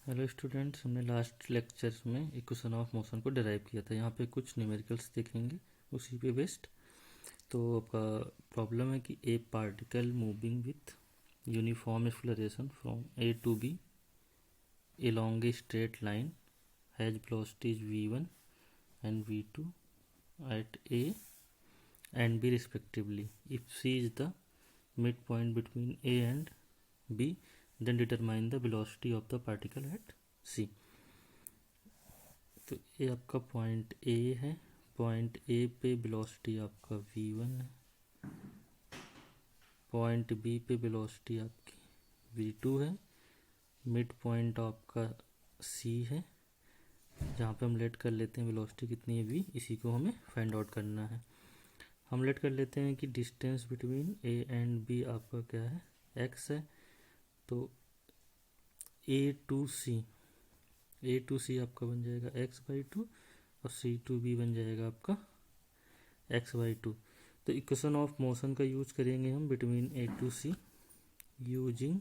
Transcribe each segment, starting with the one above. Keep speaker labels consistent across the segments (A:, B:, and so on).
A: Hello students, हमने last lectures में equation of motion को डिराइव किया था। यहाँ पे कुछ न्यूमेरिकल्स देखेंगे उसी पे बेस्ड। तो आपका प्रॉब्लम है कि a particle moving with uniform acceleration from A to B along a straight line has velocities v1 and v2 at a and b respectively. If c is the midpoint between a and b, then determine the velocity of the particle at c. तो ये आपका point A है। Point A पे velocity आपका v1 है। Point B पे velocity आपकी v2 है। मिड पॉइंट आपका c है, जहाँ पे हम लेट कर लेते हैं वेलोसिटी कितनी है v, इसी को हमें फाइंड आउट करना है। हम लेट कर लेते हैं कि distance between a and b आपका क्या है, x है। तो a टू c आपका बन जाएगा x/2 और c टू b बन जाएगा आपका x/2। तो इक्वेशन ऑफ मोशन का यूज करेंगे हम between a to c using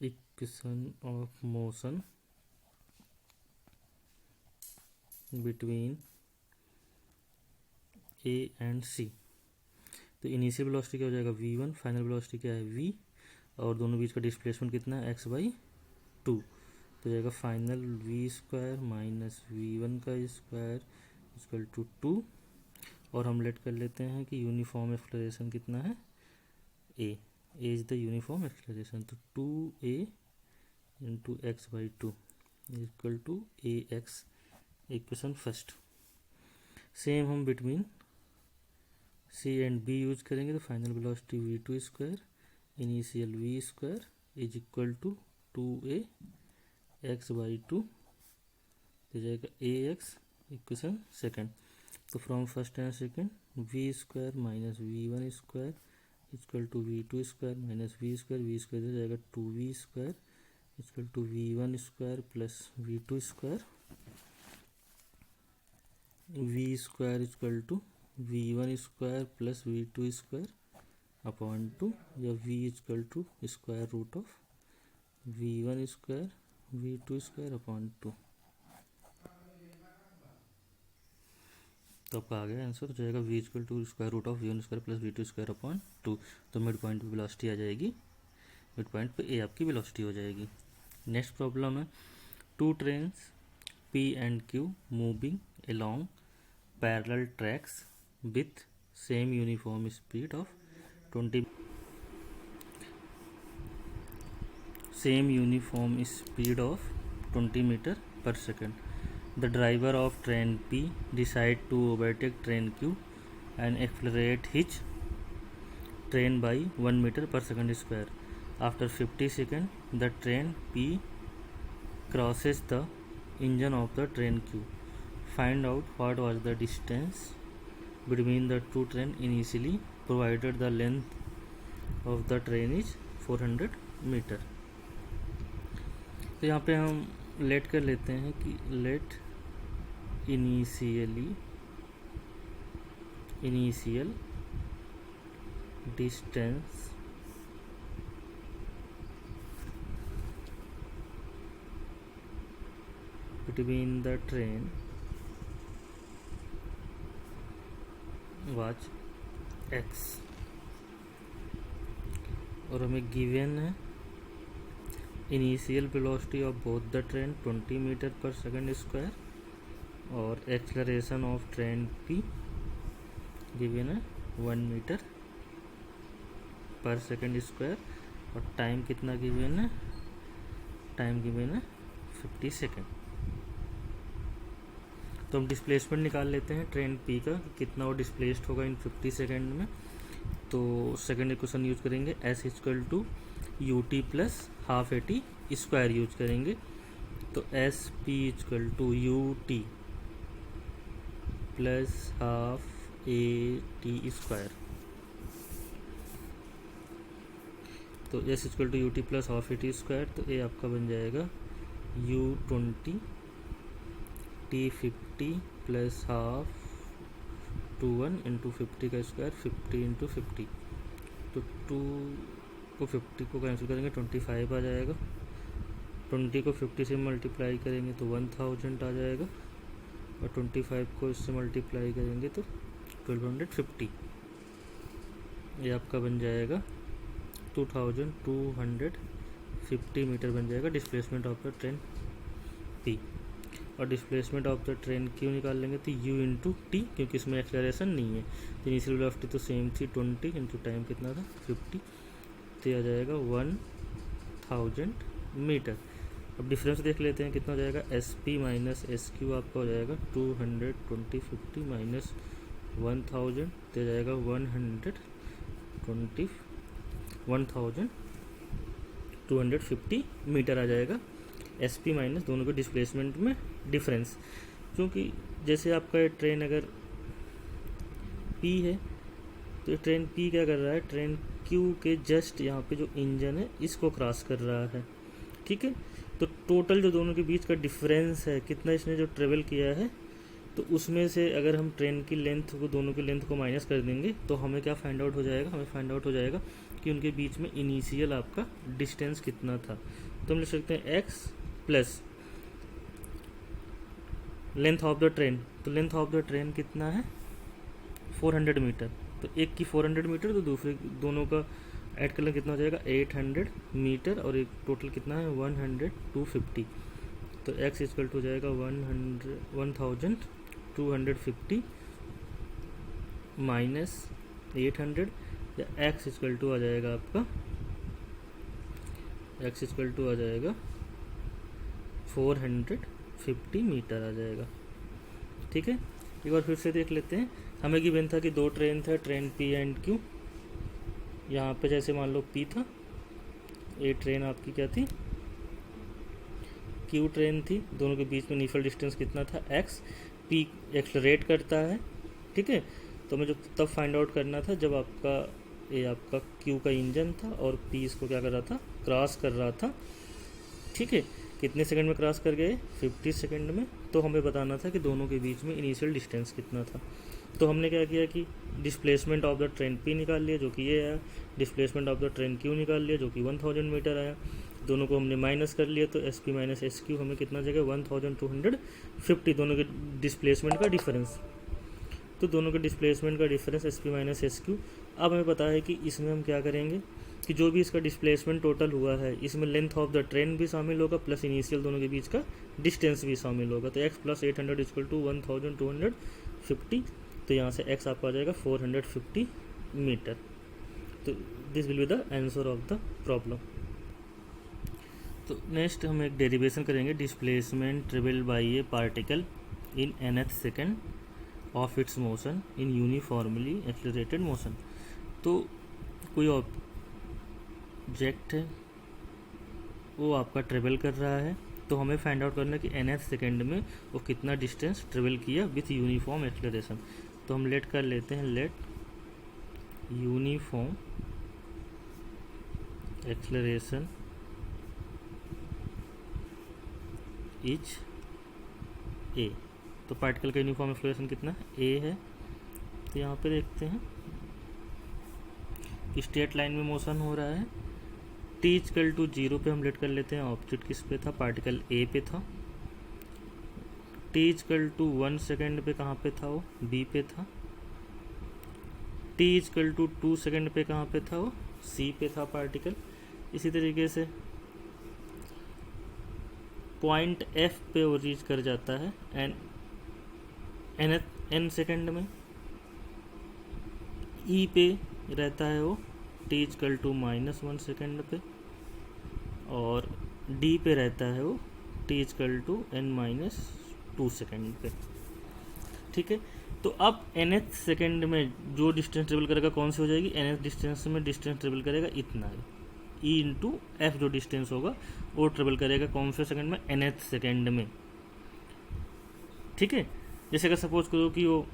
A: equation of motion between a and c। तो इनिशियल वेलोसिटी क्या हो जाएगा v1, फाइनल वेलोसिटी क्या है v, और दोनों बीच का डिस्प्लेसमेंट कितना है x/2। तो जाएगा फाइनल v² माइनस v1 का स्क्वायर इक्वल टू 2। और हम लेट कर लेते हैं कि यूनिफॉर्म एक्सेलरेशन कितना है a is the uniform acceleration. तो 2a into x/2 equal to ax, equation first. Same हम between c and b use करेंगे। तो final velocity v2² initial v² is equal to 2a x/2 हो जाएगा ax, equation second. तो from first and second v² minus v1² equal to v2² minus v² हो जाएगा 2v² equal to v1² plus v2² v² equal to v1² plus v2² upon 2, या v equal to square root of v1² v2² upon 2। तो आपका आ गया answer, हो जाएगा v equal to square root of v1² plus v2² upon 2। तो mid point पे velocity आ जाएगी, मिड पॉइंट पे a आपकी वेलोसिटी हो जाएगी। नेक्स्ट प्रॉब्लम है, two trains p and q moving along parallel tracks with same uniform speed of 20 metre per second. The driver of train P decide to overtake train Q and accelerate his train by 1 meter per second square. After 50 seconds, the train P crosses the engine of the train Q. Find out what was the distance between the two trains initially, provided the length of the train is 400 meter. तो यहाँ पे हम let कर लेते हैं कि let initial distance between the train was x, और हमें गिवन है initial velocity of both the train 20 metre per second square, और acceleration of train P given है 1 मीटर पर सेकेंड स्क्वायर, और टाइम कितना गिवन है, टाइम गिवन है 50 second. तो हम डिस्प्लेसमेंट निकाल लेते हैं ट्रेन P का, कितना वो डिस्प्लेस्ड होगा इन 50 सेकेंड में। तो सेकेंड इक्वेशन यूज करेंगे s equal to ut plus half AT square use करेंगे। तो S P equal to ut plus half AT square. तो s equal to ut plus half AT square, तो ये आपका बन जाएगा u20 t50 plus half 21 into 50 का square 50 into 50, तो 2 को 50 को कैंसिल करेंगे 25 आ जाएगा, 20 को 50 से मल्टीप्लाई करेंगे तो 1000 आ जाएगा, और 25 को इससे मल्टीप्लाई करेंगे तो 1250, ये आपका बन जाएगा 2250 मीटर बन जाएगा displacement of the train P. और displacement of the train Q निकाल लेंगे तो u इंटू टी, क्योंकि इसमें एक्सेलरेशन नहीं है तो इनिशियल वेलोसिटी तो सेम थी 20 इंटू टाइम कितना था 50, तो आ जाएगा 1000 मीटर। अब डिफरेंस देख लेते हैं कितना हो जाएगा, S P minus S Q आपका हो जाएगा 220 माइनस 1000 तो जाएगा 1250 मीटर आ जाएगा, एस पी माइनस दोनों के डिस्प्लेसमेंट में डिफरेंस। क्योंकि जैसे आपका ये ट्रेन अगर पी है तो ये ट्रेन पी क्या कर रहा है, ट्रेन क्यू के जस्ट यहाँ पे जो इंजन है इसको क्रॉस कर रहा है, ठीक है। तो टोटल जो दोनों के बीच का डिफरेंस है कितना इसने जो ट्रेवल किया है, तो उसमें से अगर हम ट्रेन की लेंथ को दोनों की लेंथ को माइनस कर देंगे तो हमें क्या फाइंड आउट हो जाएगा, हमें फाइंड आउट हो जाएगा कि उनके बीच में इनिशियल आपका डिस्टेंस कितना था। तो हम लिख सकते हैं x plus length of the train, तो लेंथ ऑफ द ट्रेन कितना है 400 मीटर, तो एक की 400 मीटर तो दूसरे दोनों का ऐड कर लें कितना हो जाएगा 800 मीटर, और एक टोटल कितना है 250, तो x इक्वल टू हो जाएगा 1250 माइनस 800, या x इक्वल टू आ जाएगा आपका x इक्वल टू आ जाएगा 450 मीटर आ जाएगा, ठीक है। एक बार फिर से देख लेते हैं, हमें गिवन था कि दो ट्रेन था, ट्रेन पी एंड क्यू। यहाँ पे जैसे मान लो पी था, ये ट्रेन आपकी क्या थी क्यू ट्रेन थी, दोनों के बीच में इनिशियल डिस्टेंस कितना था x, पी एक्सलरेट करता है, ठीक है। तो हमें जो तब फाइंड आउट करना था जब आपका ये आपका क्यू का इंजन था और पी इसको क्या कर रहा था, क्रॉस कर रहा था, ठीक है। कितने सेकंड में क्रॉस कर गए 50 सेकंड में। तो हमें बताना था कि दोनों के बीच में इनिशियल डिस्टेंस कितना था। तो हमने क्या किया कि displacement of the train P निकाल लिया जो कि ये आया, displacement of the train Q निकाल लिया जो कि 1000 मीटर आया, दोनों को हमने माइनस कर लिया तो S P minus S Q हमें कितना जगह 1250, दोनों के डिस्प्लेसमेंट का डिफरेंस। तो दोनों के डिस्प्लेसमेंट का difference S P minus S Q. अब हमें पता है कि इसमें हम क्या करेंगे कि जो भी इसका डिस्प्लेसमेंट टोटल हुआ है इसमें लेंथ ऑफ द ट्रेन भी शामिल होगा प्लस इनिशियल दोनों के बीच का डिस्टेंस भी शामिल होगा। तो x प्लस 800 इक्वल टू 1250, तो यहाँ से x आपका आ जाएगा 450 मीटर। तो this will be the answer of the problem. तो नेक्स्ट हम एक डेरिवेशन करेंगे, displacement travelled by A particle in nth second of its motion in uniformly accelerated motion. तो कोई ऑब्जेक्ट है वो आपका ट्रेवल कर रहा है, तो हमें फाइंड आउट करना है कि nth सेकेंड में वो कितना डिस्टेंस ट्रेवल किया विथ यूनिफॉर्म एक्सेलरेशन। तो हम लेट कर लेते हैं, let uniform acceleration is a. तो पार्टिकल का यूनिफॉर्म एक्सेलरेशन कितना ए है। तो यहाँ पे देखते हैं कि स्ट्रेट लाइन में मोशन हो रहा है, टी इक्वल टू 0 पे हम लेट कर लेते हैं, ऑब्जेक्ट किस पे था, पार्टिकल ए पे था। टी इक्वल टू 1 सेकेंड पे कहाँ पे था, वो बी पे था। टी इक्वल टू 2 सेकेंड पे कहाँ पे था, वो सी पे था पार्टिकल। इसी तरीके से पॉइंट एफ पे वो रीच कर जाता है एन सेकेंड में। ई पे रहता है वो टी इक्वल टू -1 सेकेंड पे, और डी पे रहता है वो T equal to n-2 second पे, ठीक है। तो अब nth सेकेंड में जो डिस्टेंस ट्रेवल करेगा कौन सी हो जाएगी, nth डिस्टेंस में डिस्टेंस ट्रेवल करेगा इतना है, ई इंटू एफ जो डिस्टेंस होगा वो ट्रेवल करेगा कौन से सेकेंड में, nth सेकेंड में, ठीक है। जैसे अगर सपोज करो कि वो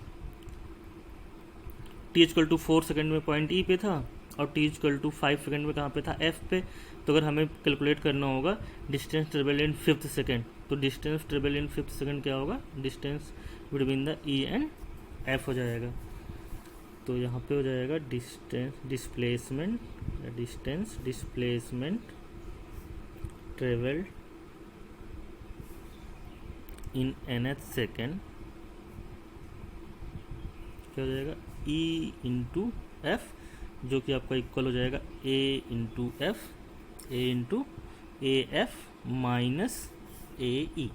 A: टी इक्वल टू 4 सेकेंड में पॉइंट ई पे था और टी इक्वल टू 5 सेकेंड में कहाँ पे था, एफ पे। तो अगर हमें कैलकुलेट करना होगा distance travel in 5th second, तो distance travel in 5th second क्या होगा, distance between the E and F हो जाएगा। तो यहाँ पे हो जाएगा displacement travelled in nth second, क्या हो जाएगा E इंटू एफ, जो कि आपका इक्वल हो जाएगा A into F minus AE।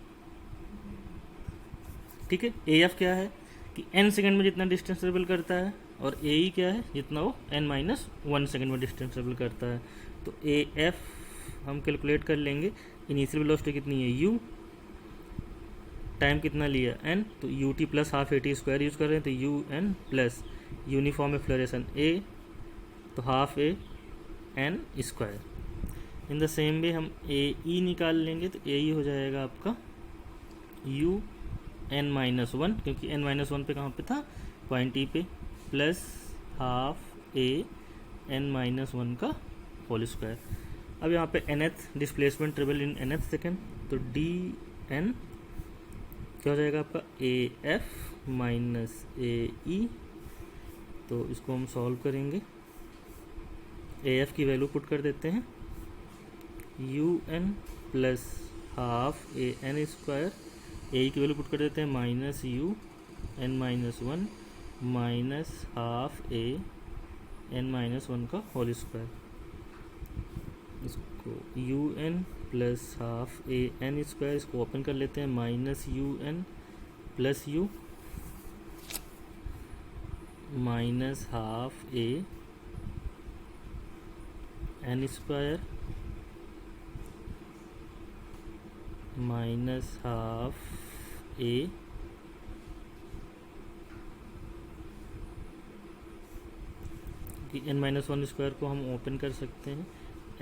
A: ठीक है, AF क्या है कि n सेकेंड में जितना डिस्टेंस ट्रेवल करता है, और AE क्या है जितना वो n-1 सेकेंड में डिस्टेंस ट्रेवल करता है। तो AF हम कैलकुलेट कर लेंगे। इनिशियल वेलोसिटी कितनी है u, टाइम कितना लिया n, तो ut plus half AT square use कर रहे हैं, तो un plus uniform acceleration a, तो half a n square. In the same way हम AE निकाल लेंगे, तो AE हो जाएगा आपका u n-1, क्योंकि n-1 पे कहाँ पे था, पॉइंट E पे, प्लस हाफ a n-1 का होल स्क्वायर। अब यहाँ पे nth displacement travel in nth second, तो dn क्या हो जाएगा आपका AF माइनस AE। तो इसको हम सॉल्व करेंगे, AF की वैल्यू पुट कर देते हैं, UN plus half AN square, AE की वैल्यू पुट कर देते हैं minus UN-1 minus half AN-1 का होल स्क्वायर। इसको UN plus half AN square, इसको ओपन कर लेते हैं, minus UN plus U minus half AN square minus half A कि n-1 स्क्वायर को हम ओपन कर सकते हैं,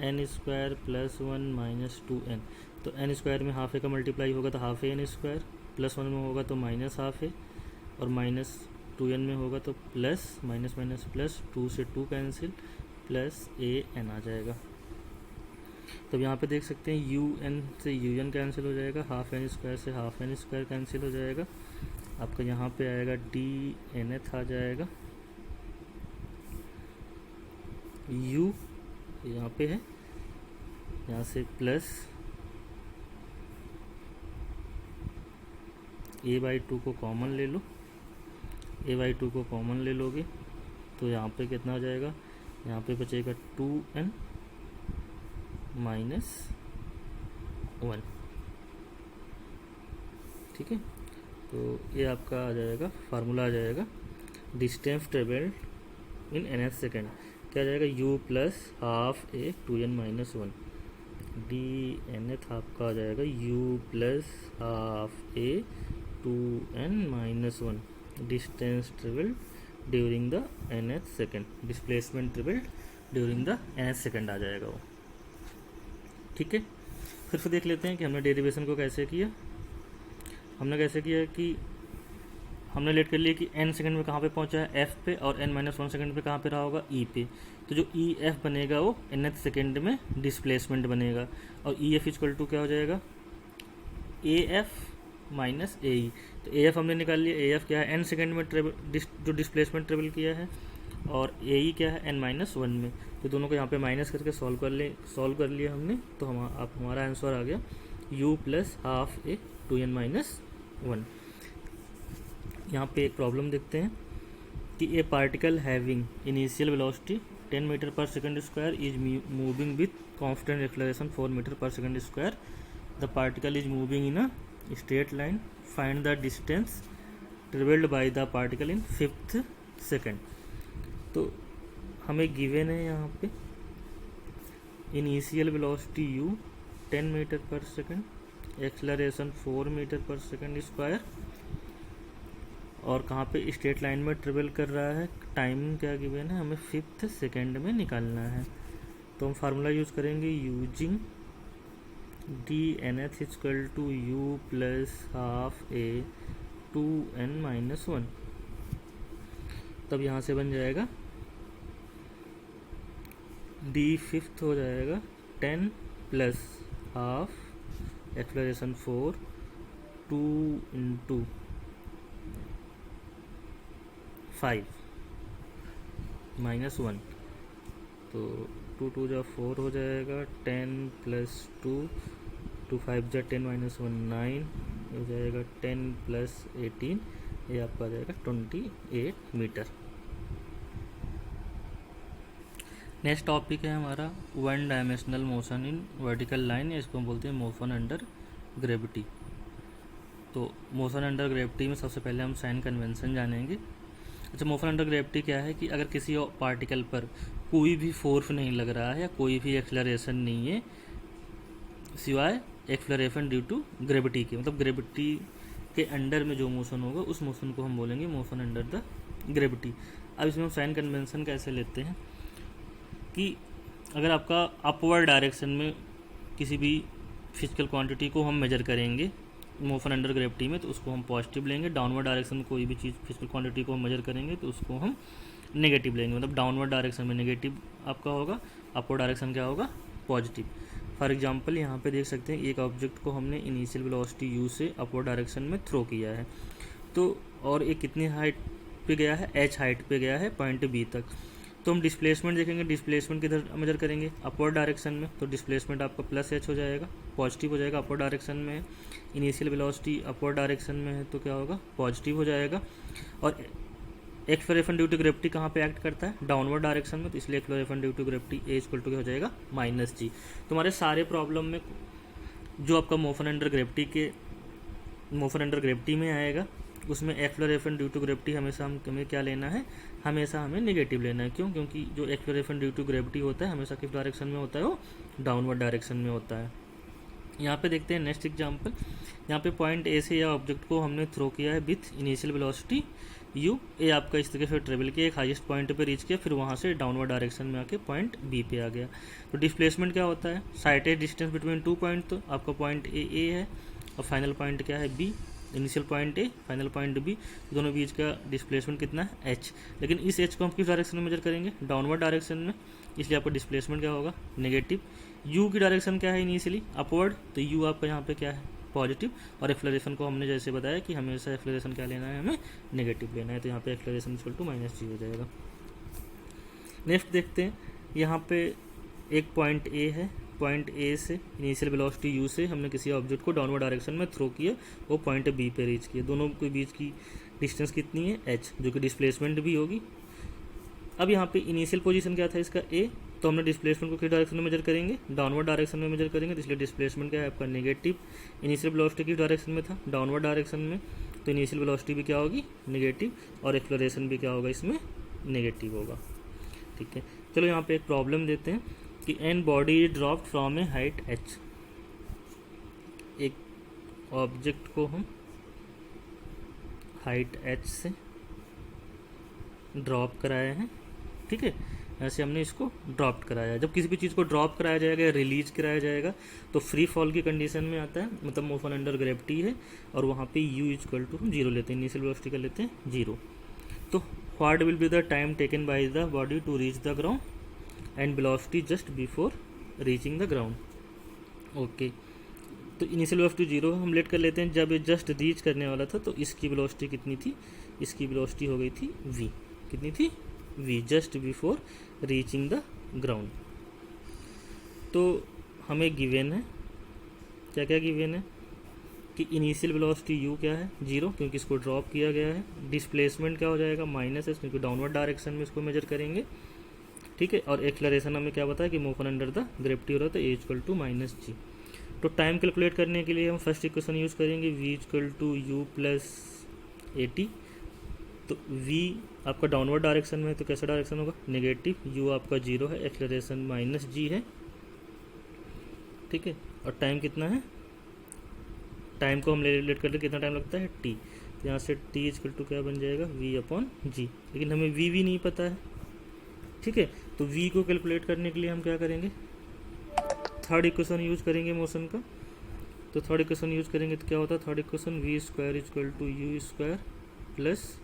A: n square plus 1 minus 2n, तो n स्क्वायर में हाफ ए का मल्टीप्लाई होगा तो हाफ एन स्क्वायर, प्लस 1 में होगा तो माइनस हाफ ए, और माइनस 2n में होगा तो प्लस माइनस माइनस प्लस, 2 से 2 कैंसिल, प्लस an आ जाएगा। तो यहाँ पे देख सकते हैं un से un कैंसिल हो जाएगा, हाफ एन स्क्वायर से हाफ एन स्क्वायर कैंसिल हो जाएगा, आपका यहाँ पे आएगा dnth आ जाएगा, u यहाँ पे है, यहाँ से प्लस a/2 को कॉमन ले लो, a/2 को कॉमन ले लोगे तो यहाँ पे कितना हो जाएगा, यहाँ पे बचेगा 2n माइनस 1। ठीक है, तो ये आपका आ जाएगा, फार्मूला आ जाएगा distance travelled in nth second, क्या आ जाएगा u plus half a 2n minus 1, dnth आपका आ जाएगा u plus half a 2n minus 1, distance travelled during the nth second, displacement travelled during the nth second आ जाएगा वो। ठीक है, फिर से देख लेते हैं कि हमने डेरिवेशन को कैसे किया। हमने कैसे किया कि हमने लेट कर लिया कि n सेकंड में कहाँ पे पहुँचा है, f पे, और n-1 सेकंड पे कहाँ पे रहा होगा, e पे। तो जो EF बनेगा वो nth सेकंड में डिस्प्लेसमेंट बनेगा, और EF इक्वल टू क्या हो जाएगा, AF माइनस AE। तो AF हमने निकाल लिया, AF क्या है n सेकंड में जो डिस्प्लेसमेंट ट्रेवल किया है, और AE क्या है n-1 में। तो दोनों को यहाँ पे माइनस करके सॉल्व कर लिया हमने, तो हमारा आंसर आ गया u plus half a 2n minus 1। यहाँ पे एक प्रॉब्लम देखते हैं कि a particle having initial velocity 10 metre per second square is moving with constant acceleration 4 metre per second square, the particle is moving in a straight line, find the distance travelled by the particle in 5th second. तो हमें given है यहाँ पे initial velocity u 10 metre per second, acceleration 4 metre per second square, और कहाँ पे straight line में travel कर रहा है, टाइम क्या गिवन है, हमें 5th सेकंड में निकालना है। तो हम फार्मूला यूज़ करेंगे using dnth equal to u plus half a 2n minus 1। तब यहाँ से बन जाएगा d5th हो जाएगा 10 प्लस हाफ एक्सेलरेशन 4 2 इंटू 5 -1, तो 2 2 जा 4 हो जाएगा, 10 + 2, 2 5 जा 10 -1 9 हो जाएगा, 10 + 18 ये आपका आ जाएगा 28 मीटर। नेक्स्ट टॉपिक है हमारा one dimensional motion in vertical line, या इसको हम बोलते हैं मोशन अंडर ग्रेविटी। तो मोशन अंडर ग्रेविटी में सबसे पहले हम साइन कन्वेंशन जानेंगे। अच्छा, मोशन अंडर ग्रेविटी क्या है कि अगर किसी पार्टिकल पर कोई भी फोर्स नहीं लग रहा है या कोई भी एक्सलरेशन नहीं है सिवाय एक्सलरेशन ड्यू टू ग्रेविटी के, मतलब ग्रेविटी के अंडर में जो मोशन होगा उस मोशन को हम बोलेंगे मोशन अंडर द ग्रेविटी। अब इसमें हम साइन कन्वेंशन कैसे लेते हैं कि अगर आपका अपवर्ड डायरेक्शन में किसी भी फिजिकल क्वांटिटी को हम मेजर करेंगे मोशन अंडर ग्रेविटी में तो उसको हम पॉजिटिव लेंगे, डाउनवर्ड डायरेक्शन में कोई भी चीज़ फिजिकल क्वांटिटी को हम मेजर करेंगे तो उसको हम नेगेटिव लेंगे, मतलब डाउनवर्ड डायरेक्शन में नेगेटिव आपका होगा, अपवर्ड डायरेक्शन क्या होगा, पॉजिटिव। फॉर एग्जांपल यहाँ पे देख सकते हैं एक ऑब्जेक्ट को हमने इनिशियल वेलोसिटी u से अपवर्ड डायरेक्शन में थ्रो किया है, तो और एक कितनी हाइट पे गया है, h हाइट पे गया है पॉइंट b तक। तो हम डिस्प्लेसमेंट देखेंगे, डिस्प्लेसमेंट किधर मेजर करेंगे, अपवर्ड डायरेक्शन में, तो डिस्प्लेसमेंट आपका +h हो जाएगा, पॉजिटिव हो जाएगा, अपवर्ड डायरेक्शन में है। इनिशियल वेलोसिटी अपवर्ड डायरेक्शन में है तो क्या होगा, पॉजिटिव हो जाएगा। और एक्सलरेशन ड्यू टू ग्रेविटी कहाँ पे एक्ट करता है, डाउनवर्ड डायरेक्शन में, तो इसलिए acceleration due to gravity a equal to क्या हो जाएगा, -g। तो हमारे सारे प्रॉब्लम में जो आपका मोशन अंडर ग्रेविटी में आएगा उसमें एक्सलरेशन ड्यू टू ग्रेविटी हमेशा हमें क्या लेना है, हमेशा हमें नेगेटिव लेना है। क्यों? क्योंकि जो एक्सलरेशन ड्यू टू ग्रेविटी होता है हमेशा किस डायरेक्शन में होता है, वो डाउनवर्ड डायरेक्शन में होता है। यहाँ पे देखते हैं नेक्स्ट एग्जांपल। यहाँ पे पॉइंट ए से या ऑब्जेक्ट को हमने थ्रो किया है विथ इनिशियल वेलोसिटी u, ए आपका इस तरीके से ट्रेवल किया, एक हाईएस्ट पॉइंट पे रीच किया, फिर वहाँ से डाउनवर्ड डायरेक्शन में आके पॉइंट बी पे आ गया। तो डिस्प्लेसमेंट क्या होता है, साइटेड डिस्टेंस बिटवीन 2 पॉइंट, तो आपका पॉइंट ए है और फाइनल पॉइंट क्या है B, initial point A final point B, दोनों बीच का डिस्प्लेसमेंट कितना है h। लेकिन इस h को हम किस डायरेक्शन में मेजर करेंगे, डाउनवर्ड डायरेक्शन में, इसलिए आपका डिस्प्लेसमेंट क्या होगा, नेगेटिव। u की डायरेक्शन क्या है इनिशियली, अपवर्ड, तो u आपका यहाँ पे क्या है, पॉजिटिव। और एक्सलरेशन को हमने जैसे बताया कि हमेशा एक्सलरेशन क्या लेना है, हमें नेगेटिव लेना है, तो यहाँ पे एक्सलरेशन इक्वल टू -g हो जाएगा। नेक्स्ट देखते हैं, यहाँ पे एक पॉइंट ए है, पॉइंट ए से इनिशियल वेलोसिटी u से हमने किसी ऑब्जेक्ट को डाउनवर्ड डायरेक्शन में थ्रो किया, वो पॉइंट बी पे रीच किया, दोनों के बीच की डिस्टेंस कितनी है, h, जो कि डिस्प्लेसमेंट भी होगी। अब यहाँ पे इनिशियल पोजीशन क्या था इसका a, तो हमने डिस्प्लेसमेंट को किस डायरेक्शन में मेजर करेंगे, डाउनवर्ड डायरेक्शन में मेजर करेंगे, तो इसलिए डिस्प्लेसमेंट क्या है आपका नेगेटिव। इनिशियल वेलोसिटी किस डायरेक्शन में था, डाउनवर्ड डायरेक्शन में, तो इनिशियल वेलोसिटी भी क्या होगी, नेगेटिव, और एक्सलरेशन भी क्या होगा इसमें, नेगेटिव होगा। ठीक है, चलो यहाँ पे एक प्रॉब्लम देते हैं कि an body is drop from a height h। एक ऑब्जेक्ट को हम हाइट h से ड्रॉप कराए हैं, ठीक है, ऐसे हमने इसको ड्रॉप कराया है। जब किसी भी चीज़ को ड्रॉप कराया जाएगा या रिलीज कराया जाएगा तो फ्री फॉल की कंडीशन में आता है, मतलब मोशन अंडर ग्रेविटी है, और वहाँ पे u इक्वल टू हम 0 लेते हैं, इनिशियल वेलोसिटी का लेते हैं 0। तो what will be the time taken by the body to reach the ground and velocity just before reaching the ground. Okay, तो इनिशियल वेलोसिटी 0 हम लेट कर लेते हैं, जब ये जस्ट रीच करने वाला था तो इसकी वेलोसिटी कितनी थी, इसकी वेलोसिटी हो गई थी v, कितनी थी v, just before reaching the ground. तो हमें गिवन है, क्या क्या गिवन है कि इनिशियल वेलोसिटी u क्या है 0, क्योंकि इसको ड्रॉप किया गया है। डिस्प्लेसमेंट क्या हो जाएगा -s, क्योंकि डाउनवर्ड डायरेक्शन में इसको मेजर करेंगे, ठीक है। और एक्सलरेशन हमें क्या बताया कि मोशन अंडर द ग्रेविटी हो रहा था, a इक्वल टू -g। तो टाइम कैलकुलेट करने के लिए हम फर्स्ट इक्वेशन यूज़ करेंगे, v equal to u plus at। तो v आपका डाउनवर्ड डायरेक्शन में है तो कैसा डायरेक्शन होगा, नेगेटिव, u आपका 0 है, एक्सलरेशन -g है, ठीक है। और टाइम कितना है, टाइम को हम लेट करते कितना टाइम लगता है t, तो यहाँ से t इक्वल टू क्या बन जाएगा v/g। लेकिन हमें v नहीं पता है, ठीक है। तो v को कैलकुलेट करने के लिए हम क्या करेंगे, थर्ड इक्वेशन यूज करेंगे मोशन का। तो थर्ड इक्वेशन यूज करेंगे तो क्या होता है, third equation v² equal to u² plus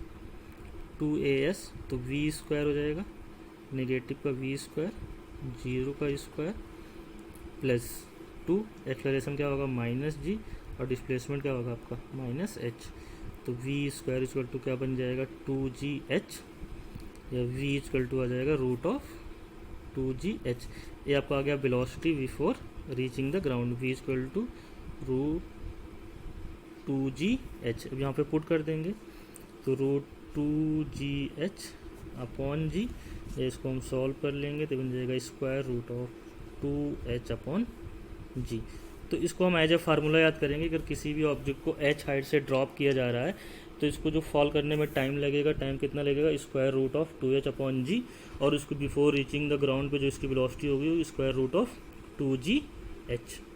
A: 2as, तो v² हो जाएगा, नेगेटिव का v², 0 का स्क्वायर प्लस 2, एक्सलरेशन क्या होगा -g, और डिस्प्लेसमेंट क्या होगा आपका -h। तो v² इक्वल टू क्या बन जाएगा 2gh, या v इक्वल टू आ जाएगा रूट ऑफ 2gh। ये आपका आ गया velocity before reaching the ground, v equal to root 2gh। अब यहाँ पे पुट कर देंगे तो रूट 2gh अपॉन g, इसको हम सॉल्व कर लेंगे तो बन जाएगा square root of 2h upon g। तो इसको हम एज ए फार्मूला याद करेंगे, अगर किसी भी ऑब्जेक्ट को h हाइट से ड्रॉप किया जा रहा है तो इसको जो फॉल करने में टाइम लगेगा, टाइम कितना लगेगा, square root of 2h upon g, और इसको बिफोर रीचिंग द ग्राउंड पे जो इसकी वेलोसिटी होगी वो स्क्वायर रूट ऑफ 2gh।